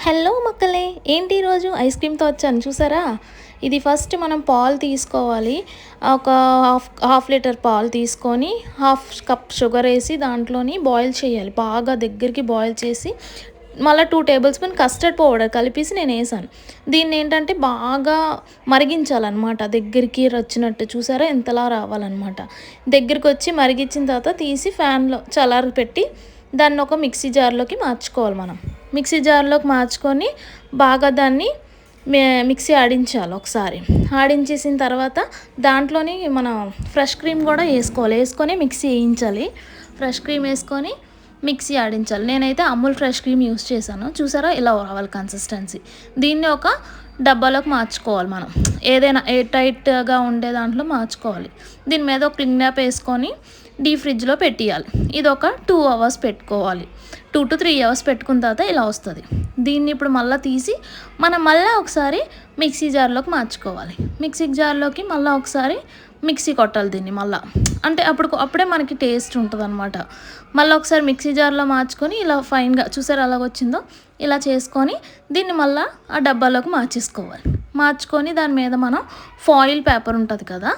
Hello మక్కలే, ఏంటి ఈరోజు ice క్రీమ్తో వచ్చాను చూసారా. ఇది ఫస్ట్ మనం పాలు తీసుకోవాలి. ఒక హాఫ్ లీటర్ పాలు తీసుకొని హాఫ్ కప్ షుగర్ వేసి దాంట్లోని బాయిల్ చేయాలి. బాగా దగ్గరికి బాయిల్ చేసి మళ్ళీ 2 టేబుల్ స్పూన్ కస్టర్డ్ పౌడర్ కలిపేసి నేను వేసాను. దీన్ని ఏంటంటే బాగా మరిగించాలన్నమాట. దగ్గరికి వచ్చినట్టు చూసారా ఎంతలా రావాలన్నమాట. దగ్గరికి వచ్చి మరిగించిన తర్వాత తీసి ఫ్యాన్లో చల్లారి పెట్టి దాన్ని ఒక మిక్సీ జార్లోకి మార్చుకోవాలి. మనం మిక్సీ జార్లోకి మార్చుకొని బాగా దాన్ని మిక్సీ ఆడించాలి. ఒకసారి ఆడించేసిన తర్వాత దాంట్లోని మన ఫ్రెష్ క్రీమ్ కూడా వేసుకొని మిక్సీ వేయించాలి. ఫ్రెష్ క్రీమ్ వేసుకొని మిక్సీ ఆడించాలి. నేనైతే అమూల్ ఫ్రెష్ క్రీమ్ యూస్ చేశాను. చూసారా ఇలా రావాలి కన్సిస్టెన్సీ. దీన్ని ఒక డబ్బాలోకి మార్చుకోవాలి. మనం ఏదైనా ఎయిర్ టైట్గా ఉండే దాంట్లో మార్చుకోవాలి. దీని మీద ఒక క్లింగ్ ర్యాప్ వేసుకొని డీప్ ఫ్రిడ్జ్లో పెట్టేయాలి. ఇది ఒక 2 అవర్స్ పెట్టుకోవాలి. 2 to 3 అవర్స్ పెట్టుకున్న తర్వాత ఇలా వస్తుంది. దీన్ని ఇప్పుడు మళ్ళీ తీసి మనం మళ్ళీ ఒకసారి మిక్సీ జార్లోకి మార్చుకోవాలి. మిక్సీ జార్లోకి మళ్ళీ ఒకసారి మిక్సీ కొట్టాలి దీన్ని మళ్ళీ. అంటే అప్పుడే మనకి టేస్ట్ ఉంటుంది అనమాట. మళ్ళీ ఒకసారి మిక్సీ జార్లో మార్చుకొని ఇలా ఫైన్గా చూసారు అలాగొచ్చిందో ఇలా చేసుకొని దీన్ని మళ్ళీ ఆ డబ్బాలోకి మార్చుకొని దాని మీద మనం ఫాయిల్ పేపర్ ఉంటుంది కదా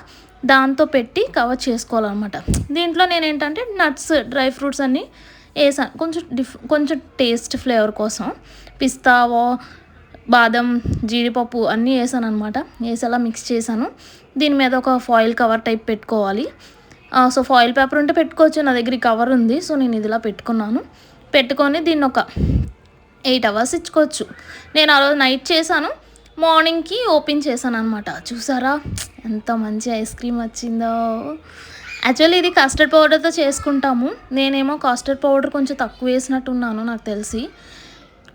దాంతో పెట్టి కవర్ చేసుకోవాలన్నమాట. దీంట్లో నేను ఏంటంటే నట్స్ డ్రై ఫ్రూట్స్ అన్నీ వేసాను. కొంచెం టేస్ట్ ఫ్లేవర్ కోసం పిస్తావో బాదం జీడిపప్పు అన్నీ వేసాను అనమాట. వేసేలా మిక్స్ చేశాను. దీని మీద ఒక ఫాయిల్ కవర్ టైప్ పెట్టుకోవాలి. సో ఫాయిల్ పేపర్ ఉంటే పెట్టుకోవచ్చు. నా దగ్గర కవర్ ఉంది. సో నేను ఇదిలా పెట్టుకున్నాను. పెట్టుకొని దీన్ని ఒక 8 అవర్స్ ఇచ్చుకోవచ్చు. నేను ఆ రోజు నైట్ చేశాను. మార్నింగ్కి ఓపెన్ చేశాను అనమాట. చూసారా ఎంత మంచి ఐస్ క్రీమ్ వచ్చిందో. యాక్చువల్లీ ఇది కస్టర్డ్ పౌడర్తో చేసుకుంటాము. నేనేమో కస్టర్డ్ పౌడర్ కొంచెం తక్కువ వేసినట్టున్నాను నాకు తెలిసి.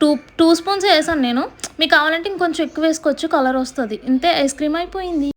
2 స్పూన్స్ వేసాను నేను. మీకు కావాలంటే ఇంకొంచెం ఎక్కువ వేసుకోవచ్చు, కలర్ వస్తుంది. ఇంతే ఐస్ క్రీమ్ అయిపోయింది.